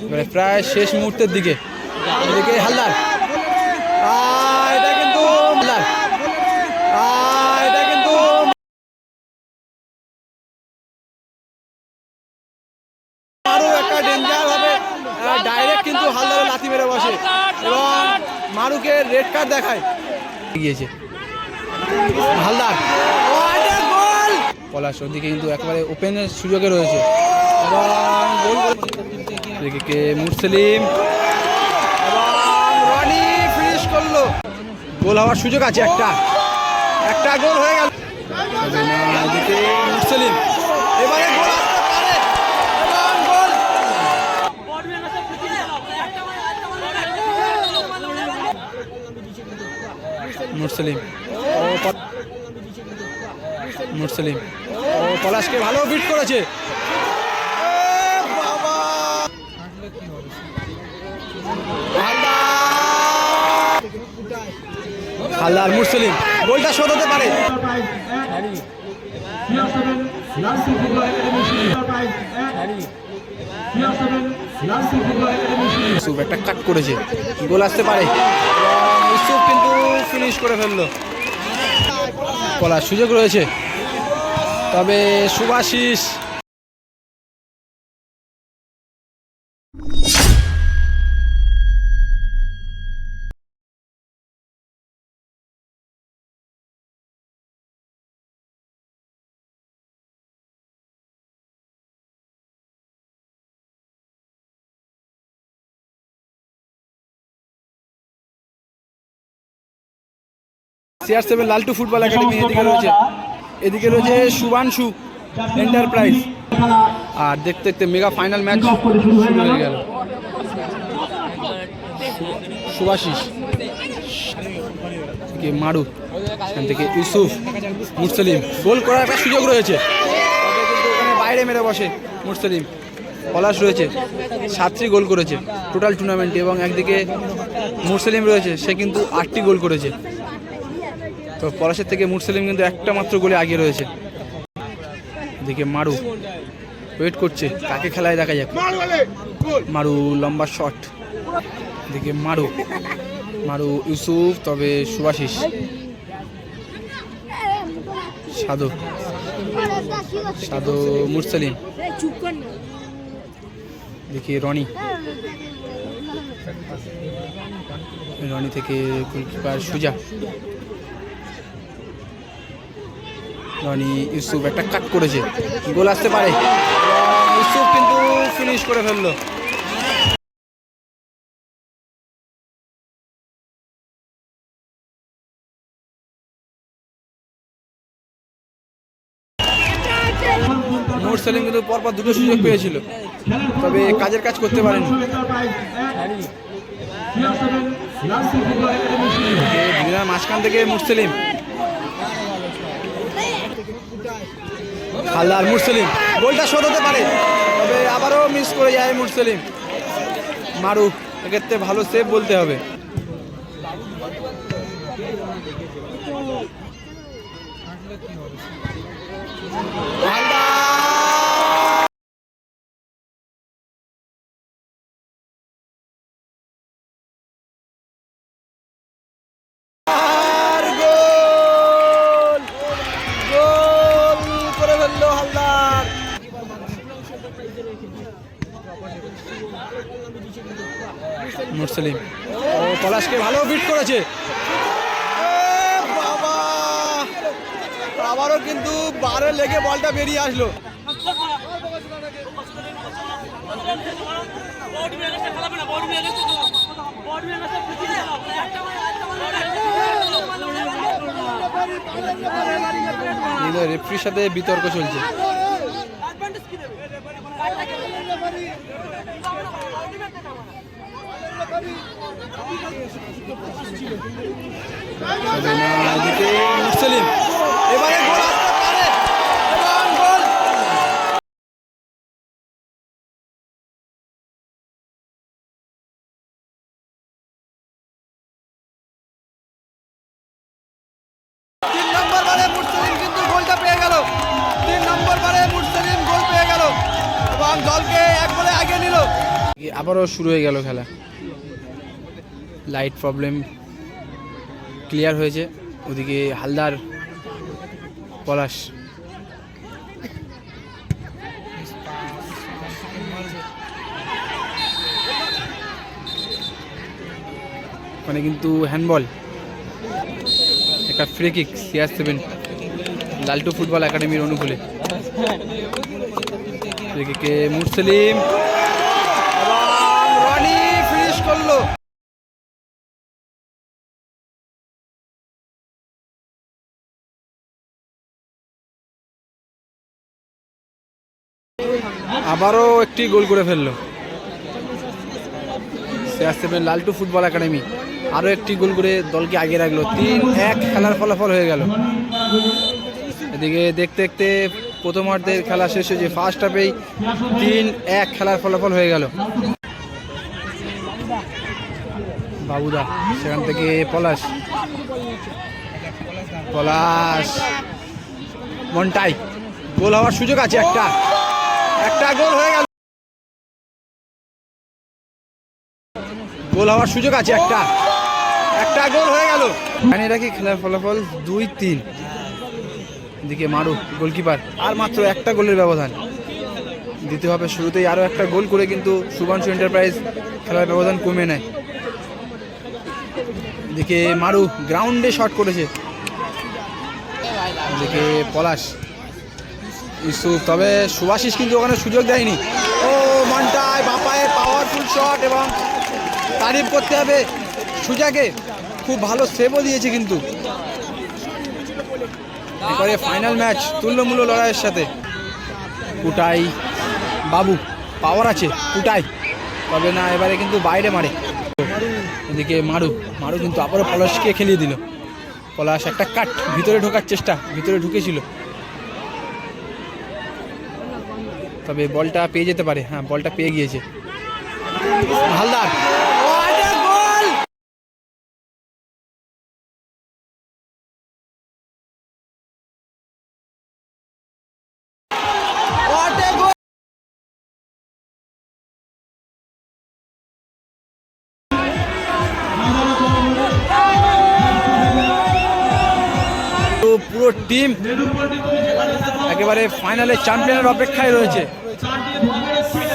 এবারে প্রায় শেষ মুহূর্তের দিকে এদিকে হালদার, এটা কিন্তু হালদার, এটা কিন্তু আরো একটা ডেঞ্জার হবে, ডাইরেক্ট কিন্তু হালদারে লাথি মেরে বসে এবং মারুকে রেড কার্ড দেখায় গিয়েছে হালদার। পলাশ ওদিকে কিন্তু একেবারে ওপেনের সুযোগে রয়েছে এবং গোল এদিকে মুরসেলিম এবং রনি ফিনিশ করলো। গোল হওয়ার সুযোগ আছে, একটা গোল হয়ে গেল। এদিকে মুরসেলিম এবারে গোল আসতে পারে এবং গোল। মুরসেলিম ও পলাশকে ভালো বিট করেছে। হালদার মুরসেলিম গোলটা শোধ হতে পারে। ইউসুফ একটা কাট করেছে, গোল আসতে পারে। ইউসুফ কিন্তু ফিনিশ করে ফেললো। পলাশ সুযোগ রয়েছে, তবে শুভাশিস CR7 লালটু ফুটবল একাডেমি এদিকে রয়েছে শুভাংশু এন্টারপ্রাইজ। আর দেখতে দেখতে মেগা ফাইনাল ম্যাচ শুরু হয়ে গেল। শুভাশিস থেকে মারু, এখান থেকে ইউসুফ, মুরসেলিম গোল করার একটা সুযোগ রয়েছে, তবে কিন্তু ওখানে বাইরে মেরে বসে মুরসেলিম। পলাশ রয়েছে, 7টি গোল করেছে টোটাল টুর্নামেন্টে এবং একদিকে মুরসেলিম রয়েছে, সে কিন্তু 8টি গোল করেছে। তো পলাশের থেকে মুরসেলিম কিন্তু একটা মাত্র গোলে আগে রয়েছে। এদিকে মারু ওয়েট করছে, কাকে খেলায় দেখা যাক। মারু লম্বা শট, এদিকে মারু ইউসুফ, তবে শুভাশিস, সাদো মুরসেলিম, দেখি রনি থেকে গোলকিপার সুজা। রনি ইউসুফ একটা কাট করেছে, গোল আসতে পারে। ইউসুফ কিন্তু ফিনিশ করে ফেললো। মুরসেলিম কিন্তু পরপর দুটো সুযোগ পেয়েছিল, তবে কাজের কাজ করতে পারেনি। মাঝখান থেকে মুরসেলিম, হালদার মুরসেলিম গোলটা শোধ হতে পারে, তবে আবারও মিস করে যায় মুরসেলিম। মারু এক্ষেত্রে ভালো সেভ বলতে হবে। মুরসেলিম ও পলাশকে ভালো বিট করেছে, বাবা আবারও কিন্তু বারে লেগে বলটা বেরিয়ে আসলো। রেফারির সাথে বিতর্ক চলছে। মুরসেলিম এবারে গোল আসতে পারে এবং গোল। তিন নম্বর বারে মুরসেলিম কিন্তু গোলটা পেয়ে গেল। 3 নম্বর বারে মুরসেলিম গোল পেয়ে গেল এবং দলকে 1 গোলে এগিয়ে নিল। আবারও শুরু হয়ে গেল খেলা। লাইট প্রবলেম ক্লিয়ার হয়েছে। ওদিকে হালদার পলাশ, ওখানে কিন্তু হ্যান্ডবল, একটা ফ্রি কিক CR7 লালটু ফুটবল একাডেমির অনুকূলে। ফ্রি কিকে মুরসলিম এবং রনি ফিনিশ করলো। আবারও একটি গোল করে ফেললো CR7 লালটু ফুটবল একাডেমি। আরও একটি গোল করে দলকে আগে রাখলো। 3-1 খেলার ফলাফল হয়ে গেল। এদিকে দেখতে দেখতে প্রথমার্ধের খেলা শেষ হয়েছে। ফার্স্ট হাফেই 3-1 খেলার ফলাফল হয়ে গেল। বাবুদা, সেখান থেকে পলাশ, পলাশ মন্টাই, গোল হওয়ার সুযোগ আছে। একটা গোল হয়ে গেল। গোল হওয়ার সুযোগ আছে। একটা গোল হয়ে গেল। জানিয়ে রাখি খেলার ফলাফল 2-3। এদিকে মারু গোলকিপার, আর মাত্র একটা গোলের ব্যবধান। দিতে হবে শুরুতেই আরও একটা গোল করে কিন্তু শুভাংশু এন্টারপ্রাইজ খেলার ব্যবধান কমে নেয়। এদিকে মারু গ্রাউন্ডে শট করেছে। এদিকে পলাশ, ইউসুফ, তবে সুভাশিস কিন্তু ওখানে সুযোগ দেয়নি। ও মন্টাই বাপায়ের পাওয়ারফুল শট, এবং তারিফ করতে হবে সুজাকে, খুব ভালো সেভও দিয়েছে। কিন্তু এবারে ফাইনাল ম্যাচ তুল্যমূল্য লড়াইয়ের সাথে। কুটাই বাবু, পাওয়ার আছে কুটাই, তবে না এবারে কিন্তু বাইরে মারে। এদিকে মারু কিন্তু আবারও পলাশকে খেলিয়ে দিল। পলাশ একটা কাট, ভিতরে ঢোকার চেষ্টা, ভিতরে ঢুকেছিল, তবে বলটা পেয়ে যেতে পারে। হ্যাঁ, বলটা পেয়ে গিয়েছে হালদার। পুরো টিম একেবারে ফাইনালে চ্যাম্পিয়নের অপেক্ষায় রয়েছে।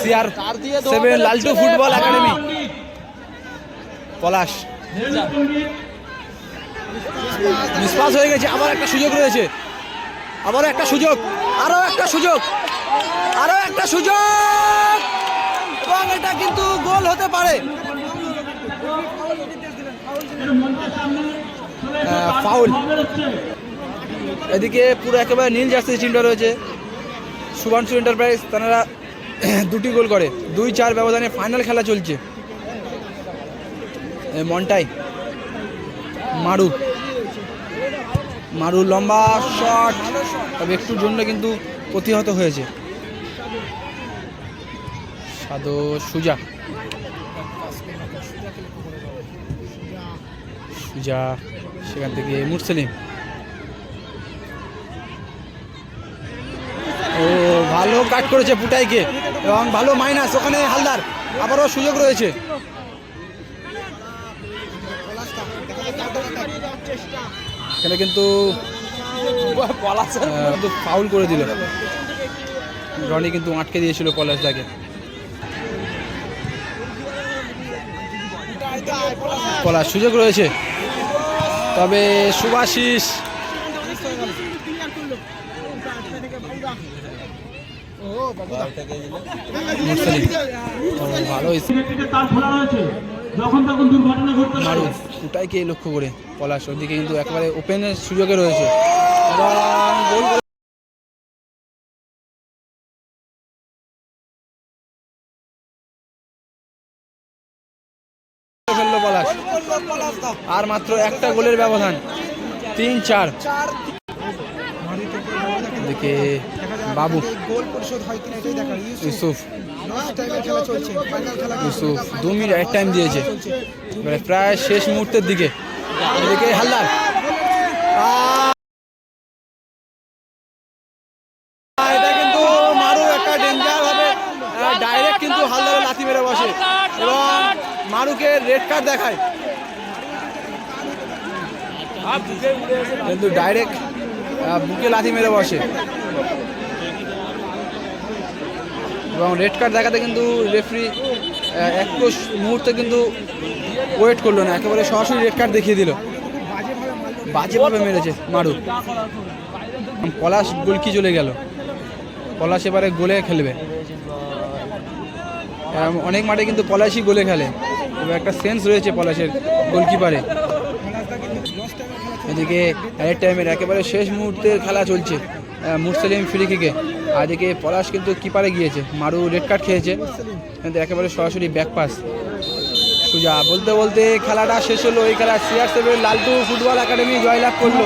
CR7 লালটু ফুটবল একাডেমি। পলাশ মিসপাস হয়ে গেছে। আবার একটা সুযোগ রয়েছে, আরও একটা সুযোগ, এবং এটা কিন্তু গোল হতে পারে। ফাউল। এদিকে পুরো একেবারে নীল জার্সি টিমটা রয়েছে শুভাংশু এন্টারপ্রাইজ, তারা দুটি গোল করে। 2-4 ব্যবধানে ফাইনাল খেলা চলছে। মন্টাই, মারু লম্বা শট, তবে একটু জন্য কিন্তু প্রতিহত হয়েছে। সাদো সুজা সেখান থেকে মুরসলিম। ও ভালো কাট করেছে পুটাইকে, এবং ভালো মাইনাস ওখানে হালদার। আবারও সুযোগ রয়েছে। এখানে কিন্তু ফাউল করে দিল। রনি কিন্তু আটকে দিয়েছিল পলাশদাকে। পলাশ সুযোগ রয়েছে, তবে শুভাশিস ভালো পুটাইকে লক্ষ্য করে পলাশ, ওদিকে কিন্তু একেবারে ওপেনের সুযোগে রয়েছে। আর মাত্র একটা গোলের ব্যবধান, 3-4। এদিকে বাবু, ইউসুফ 2 মিনিট এক টাইম দিয়েছে, প্রায় শেষ মুহূর্তের দিকে। এদিকে হালদার, এটা কিন্তু মারু একটা ডেঞ্জার ভাবে ডাইরেক্ট কিন্তু হালদারে লাথি মেরে বসে। এবং মারুকে রেড কার্ড দেখায়, কিন্তু ডাইরেক্ট বুকে লাথি মেরে বসে এবং রেড কার্ড দেখাতে কিন্তু রেফারি একটু মুহূর্তে কিন্তু ওয়েট করলো না, একেবারে সরাসরি রেড কার্ড দেখিয়ে দিল। বাজেভাবে মেরেছে মারু। পলাশ গোলকি চলে গেল, পলাশ এবারে গোলে খেলবে। অনেক মাঠে কিন্তু পলাশই গোলে খেলে, এবার একটা সেন্স রয়েছে পলাশের গোলকিপারে। এদিকে অ্যাড টাইমের একেবারে শেষ মুহূর্তের খেলা চলছে, মুরসালিম ফ্রি কিকে। আর এদিকে পলাশ কিন্তু কিপারে গিয়েছে, মারু রেড কার্ড খেয়েছে, কিন্তু একেবারে সরাসরি ব্যাক পাস সুজা। বলতে বলতে খেলাটা শেষ হলো। এই খেলা CR7 লালটু ফুটবল একাডেমি জয়লাভ করলো।